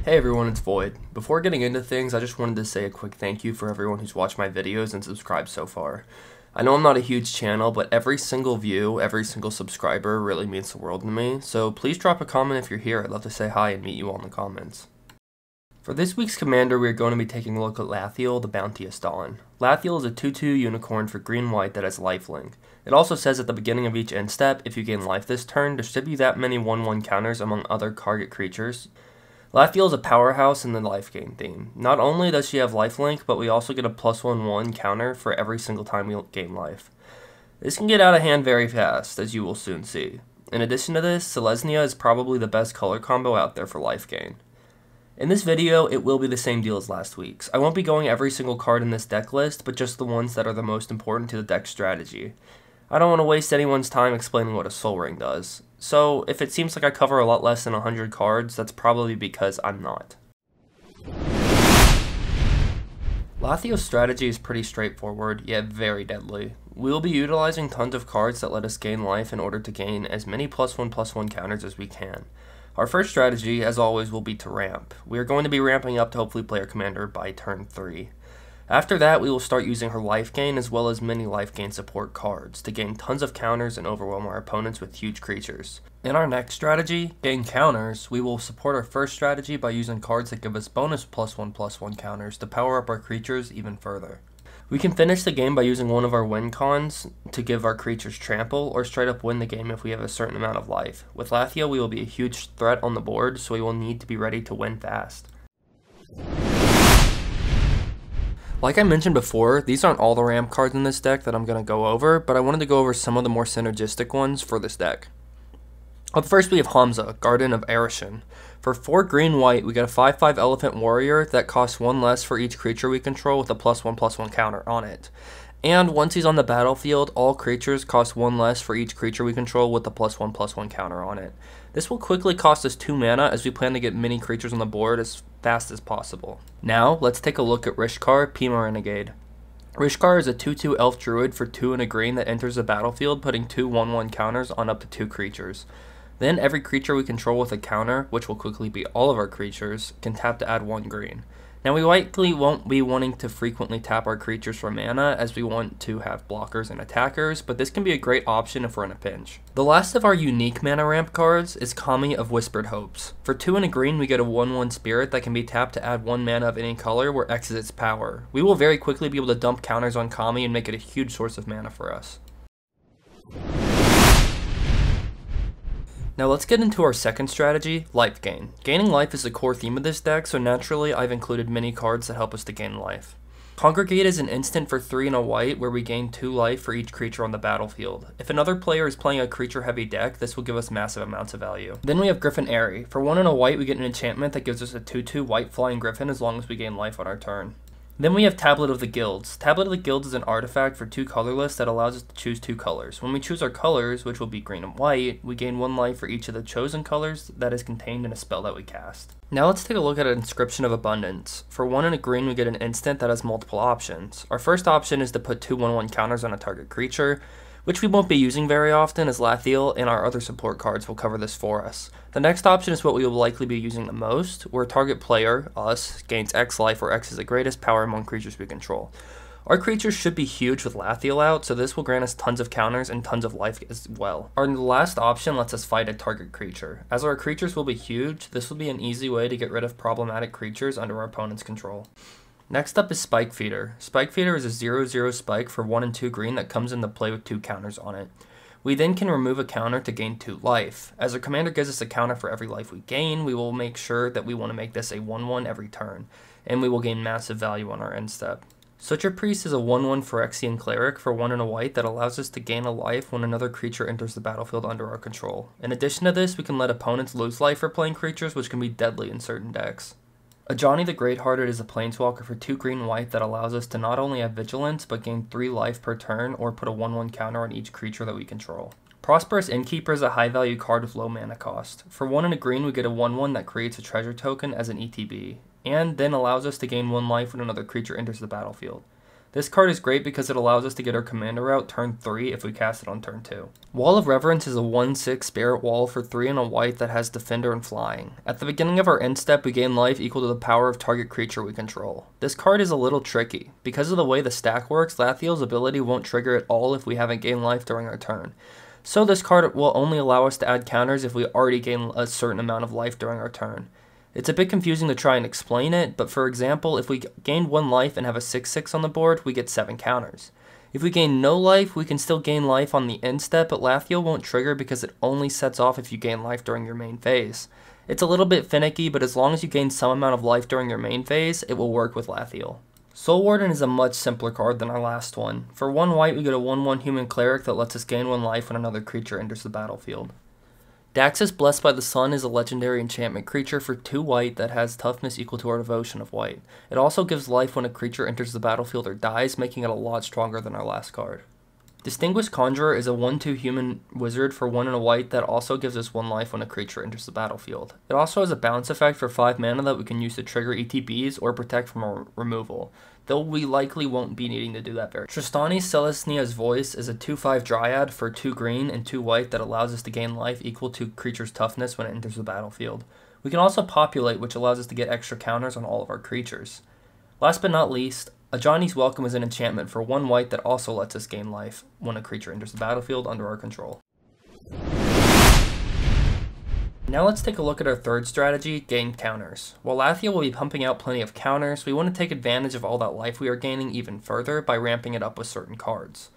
Hey everyone, it's Void. Before getting into things, I just wanted to say a quick thank you for everyone who's watched my videos and subscribed so far. I know I'm not a huge channel, but every single view, every single subscriber really means the world to me, so please drop a comment if you're here. I'd love to say hi and meet you all in the comments. For this week's commander, we are going to be taking a look at Lathiel, the Bounteous Dawn. Lathiel is a 2/2 unicorn for green-white that has lifelink. It also says at the beginning of each end step, if you gain life this turn, distribute that many 1/1 counters among other target creatures. Lathiel is a powerhouse in the Lifegain theme. Not only does she have lifelink, but we also get a +1/1 counter for every single time we gain life. This can get out of hand very fast, as you will soon see. In addition to this, Selesnya is probably the best color combo out there for Lifegain. In this video, it will be the same deal as last week's. I won't be going every single card in this deck list, but just the ones that are the most important to the deck strategy. I don't want to waste anyone's time explaining what a Soul Ring does. So, if it seems like I cover a lot less than 100 cards, that's probably because I'm not. Lathiel's strategy is pretty straightforward, yet very deadly. We will be utilizing tons of cards that let us gain life in order to gain as many +1/+1 counters as we can. Our first strategy, as always, will be to ramp. We are going to be ramping up to hopefully play our commander by turn 3. After that, we will start using her Lifegain as well as many Lifegain support cards to gain tons of counters and overwhelm our opponents with huge creatures. In our next strategy, gain counters, we will support our first strategy by using cards that give us bonus +1/+1 counters to power up our creatures even further. We can finish the game by using one of our Wincons to give our creatures trample, or straight up win the game if we have a certain amount of life. With Lathiel, we will be a huge threat on the board, so we will need to be ready to win fast. Like I mentioned before, these aren't all the ramp cards in this deck that I'm going to go over, but I wanted to go over some of the more synergistic ones for this deck. Up first we have Hamza, Garden of Arishan. For 4 green-white, we get a 5/5 Elephant Warrior that costs 1 less for each creature we control with a +1/+1 counter on it. And once he's on the battlefield, all creatures cost 1 less for each creature we control with a +1/+1 counter on it. This will quickly cost us 2 mana as we plan to get many creatures on the board as fast as possible. Now, let's take a look at Rishkar, Pima Renegade. Rishkar is a 2/2 Elf Druid for 2 and a green that enters the battlefield, putting 2 1/1 counters on up to 2 creatures. Then every creature we control with a counter, which will quickly be all of our creatures, can tap to add 1 green. Now we likely won't be wanting to frequently tap our creatures for mana as we want to have blockers and attackers, but this can be a great option if we're in a pinch. The last of our unique mana ramp cards is Kami of Whispered Hopes. For 2 and a green, we get a 1/1 spirit that can be tapped to add 1 mana of any color where X is its power. We will very quickly be able to dump counters on Kami and make it a huge source of mana for us. Now let's get into our second strategy, Lifegain. Gaining life is the core theme of this deck, so naturally I've included many cards that help us to gain life. Congregate is an instant for 3 and a white where we gain 2 life for each creature on the battlefield. If another player is playing a creature heavy deck, this will give us massive amounts of value. Then we have Griffin Airy. For 1 and a white, we get an enchantment that gives us a 2/2 white flying griffin as long as we gain life on our turn. Then we have Tablet of the Guilds. Tablet of the Guilds is an artifact for 2 colorless that allows us to choose 2 colors. When we choose our colors, which will be green and white, we gain 1 life for each of the chosen colors that is contained in a spell that we cast. Now let's take a look at an Inscription of Abundance. For 1 and a green, we get an instant that has multiple options. Our first option is to put 2 1/1 counters on a target creature, which we won't be using very often as Lathiel and our other support cards will cover this for us. The next option is what we will likely be using the most, where target player, us, gains X life where X is the greatest power among creatures we control. Our creatures should be huge with Lathiel out, so this will grant us tons of counters and tons of life as well. Our last option lets us fight a target creature. As our creatures will be huge, this will be an easy way to get rid of problematic creatures under our opponent's control. Next up is Spike Feeder. Spike Feeder is a 0/0 spike for 1 and 2 green that comes into play with 2 counters on it. We then can remove a counter to gain 2 life. As our commander gives us a counter for every life we gain, we will make sure that we want to make this a 1/1 every turn, and we will gain massive value on our end step. Suture Priest is a 1/1 Phyrexian Cleric for 1 and a white that allows us to gain a life when another creature enters the battlefield under our control. In addition to this, we can let opponents lose life for playing creatures, which can be deadly in certain decks. Ajani the Greathearted is a planeswalker for 2 green and white that allows us to not only have vigilance, but gain 3 life per turn or put a 1/1 counter on each creature that we control. Prosperous Innkeeper is a high value card with low mana cost. For 1 and a green, we get a 1/1 that creates a treasure token as an ETB, and then allows us to gain 1 life when another creature enters the battlefield. This card is great because it allows us to get our commander out turn 3 if we cast it on turn 2. Wall of Reverence is a 1/6 spirit wall for 3 and a white that has defender and flying. At the beginning of our end step, we gain life equal to the power of target creature we control. This card is a little tricky. Because of the way the stack works, Lathiel's ability won't trigger at all if we haven't gained life during our turn. So this card will only allow us to add counters if we already gain a certain amount of life during our turn. It's a bit confusing to try and explain it, but for example, if we gain 1 life and have a 6/6 on the board, we get 7 counters. If we gain no life, we can still gain life on the end step, but Lathiel won't trigger because it only sets off if you gain life during your main phase. It's a little bit finicky, but as long as you gain some amount of life during your main phase, it will work with Lathiel. Soul Warden is a much simpler card than our last one. For 1 white, we get a 1/1 human cleric that lets us gain 1 life when another creature enters the battlefield. Daxus Blessed by the Sun is a legendary enchantment creature for 2 white that has toughness equal to our devotion of white. It also gives life when a creature enters the battlefield or dies, making it a lot stronger than our last card. Distinguished Conjurer is a 1/2 human wizard for 1 and a white that also gives us 1 life when a creature enters the battlefield. It also has a bounce effect for 5 mana that we can use to trigger ETBs or protect from a removal, though we likely won't be needing to do that very. Tristani Celesnia's Voice is a 2/5 Dryad for 2 green and 2 white that allows us to gain life equal to creature's toughness when it enters the battlefield. We can also populate, which allows us to get extra counters on all of our creatures. Last but not least, Ajani's Welcome is an enchantment for 1 white that also lets us gain life when a creature enters the battlefield under our control. Now let's take a look at our third strategy, gain counters. While Lathiel will be pumping out plenty of counters, we want to take advantage of all that life we are gaining even further by ramping it up with certain cards.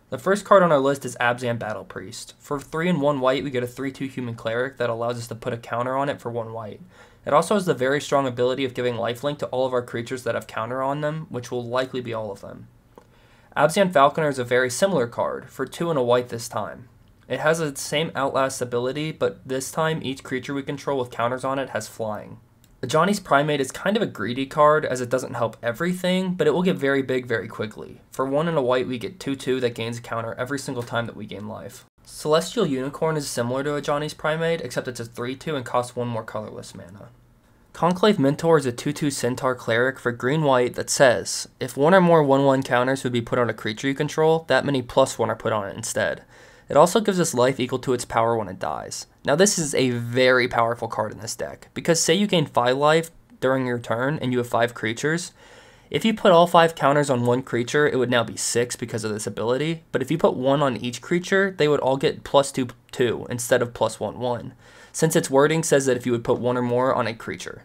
The first card on our list is Abzan Battle Priest. For 3 and 1 white, we get a 3/2 human cleric that allows us to put a counter on it for 1 white. It also has the very strong ability of giving lifelink to all of our creatures that have counter on them, which will likely be all of them. Abzan Falconer is a very similar card, for 2 and a white this time. It has the same Outlast ability, but this time each creature we control with counters on it has flying. Ajani's Primate is kind of a greedy card as it doesn't help everything, but it will get very big very quickly. For 1 and a white, we get 2/2 that gains a counter every single time that we gain life. Celestial Unicorn is similar to Ajani's Primate, except it's a 3/2 and costs 1 more colorless mana. Conclave Mentor is a 2/2 Centaur Cleric for green-white that says, if 1 or more 1/1 counters would be put on a creature you control, that many +1 are put on it instead. It also gives us life equal to its power when it dies. Now this is a very powerful card in this deck, because say you gain 5 life during your turn and you have 5 creatures, if you put all 5 counters on 1 creature, it would now be 6 because of this ability, but if you put 1 on each creature, they would all get +2/2 instead of +1/1, since its wording says that if you would put 1 or more on a creature.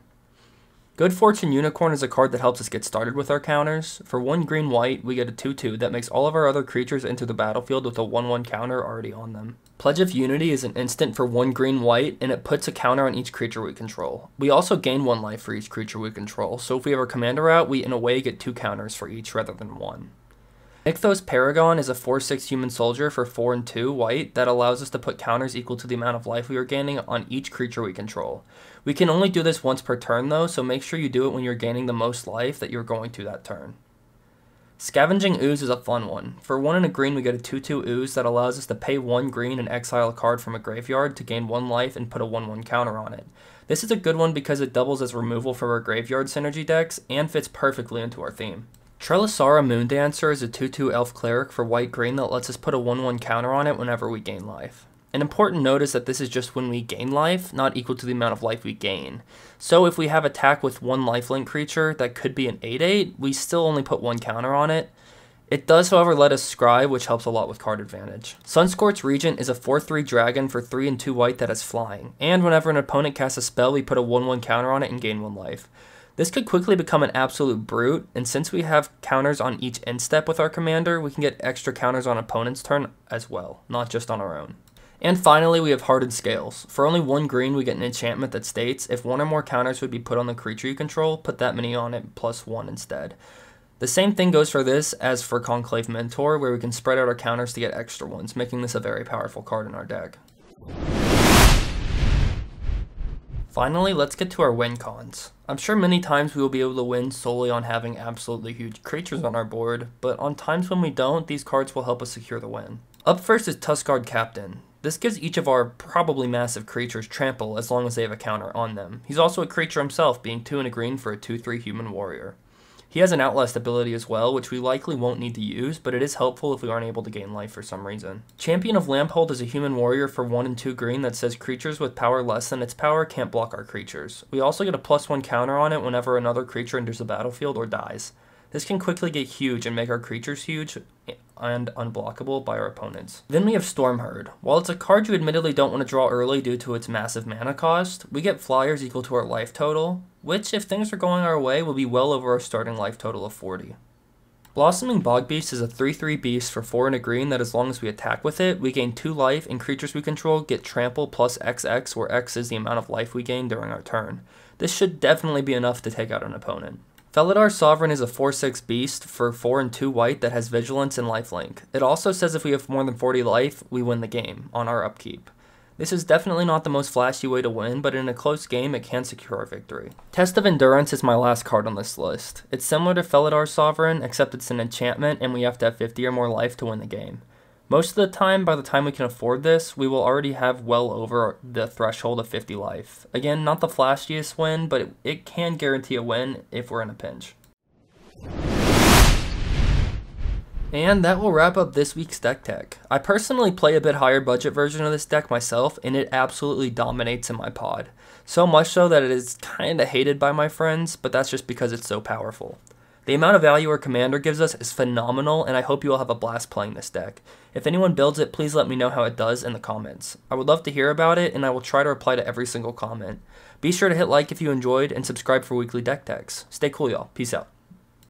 Good Fortune Unicorn is a card that helps us get started with our counters. For 1 green-white, we get a 2/2 that makes all of our other creatures enter the battlefield with a 1/1 counter already on them. Pledge of Unity is an instant for 1 green-white, and it puts a counter on each creature we control. We also gain 1 life for each creature we control, so if we have our commander out, we in a way get 2 counters for each rather than 1. Nykthos Paragon is a 4/6 human soldier for 4 and 2 white that allows us to put counters equal to the amount of life we are gaining on each creature we control. We can only do this once per turn though, so make sure you do it when you're gaining the most life that you're going to that turn. Scavenging Ooze is a fun one. For 1 and a green, we get a 2/2 Ooze that allows us to pay 1 green and exile a card from a graveyard to gain 1 life and put a 1/1 counter on it. This is a good one because it doubles as removal for our graveyard synergy decks and fits perfectly into our theme. Trelisara Moondancer is a 2/2 elf cleric for white-green that lets us put a 1/1 counter on it whenever we gain life. An important note is that this is just when we gain life, not equal to the amount of life we gain. So if we have attack with 1 lifelink creature that could be an 8/8, we still only put 1 counter on it. It does, however, let us scry, which helps a lot with card advantage. Sunscorch Regent is a 4/3 dragon for 3 and 2 white that has flying, and whenever an opponent casts a spell, we put a 1/1 counter on it and gain 1 life. This could quickly become an absolute brute, and since we have counters on each end step with our commander, we can get extra counters on opponent's turn as well, not just on our own. And finally, we have Hardened Scales. For only 1 green, we get an enchantment that states, if 1 or more counters would be put on the creature you control, put that many on it +1 instead. The same thing goes for this as for Conclave Mentor, where we can spread out our counters to get extra ones, making this a very powerful card in our deck. Finally, let's get to our win cons. I'm sure many times we will be able to win solely on having absolutely huge creatures on our board, but on times when we don't, these cards will help us secure the win. Up first is Tuskguard Captain. This gives each of our probably massive creatures trample as long as they have a counter on them. He's also a creature himself, being 2 and a green for a 2/3 human warrior. He has an Outlast ability as well, which we likely won't need to use, but it is helpful if we aren't able to gain life for some reason. Champion of Lamphold is a human warrior for 1 and 2 green that says creatures with power less than its power can't block our creatures. We also get a +1 counter on it whenever another creature enters the battlefield or dies. This can quickly get huge and make our creatures huge and unblockable by our opponents. Then we have Stormherd. While it's a card you admittedly don't want to draw early due to its massive mana cost, we get flyers equal to our life total, which if things are going our way will be well over our starting life total of 40. Blossoming Bogbeast is a 3/3 beast for 4 and a green that as long as we attack with it, we gain 2 life and creatures we control get trample plus XX, where X is the amount of life we gain during our turn. This should definitely be enough to take out an opponent. Felidar Sovereign is a 4/6 beast for 4 and 2 white that has vigilance and lifelink. It also says if we have more than 40 life, we win the game on our upkeep. This is definitely not the most flashy way to win, but in a close game it can secure our victory. Test of Endurance is my last card on this list. It's similar to Felidar Sovereign, except it's an enchantment and we have to have 50 or more life to win the game. Most of the time, by the time we can afford this, we will already have well over the threshold of 50 life. Again, not the flashiest win, but it can guarantee a win if we're in a pinch. And that will wrap up this week's deck tech. I personally play a bit higher budget version of this deck myself, and it absolutely dominates in my pod. So much so that it is kinda hated by my friends, but that's just because it's so powerful. The amount of value our commander gives us is phenomenal, and I hope you all have a blast playing this deck. If anyone builds it, please let me know how it does in the comments. I would love to hear about it, and I will try to reply to every single comment. Be sure to hit like if you enjoyed, and subscribe for weekly deck techs. Stay cool, y'all. Peace out.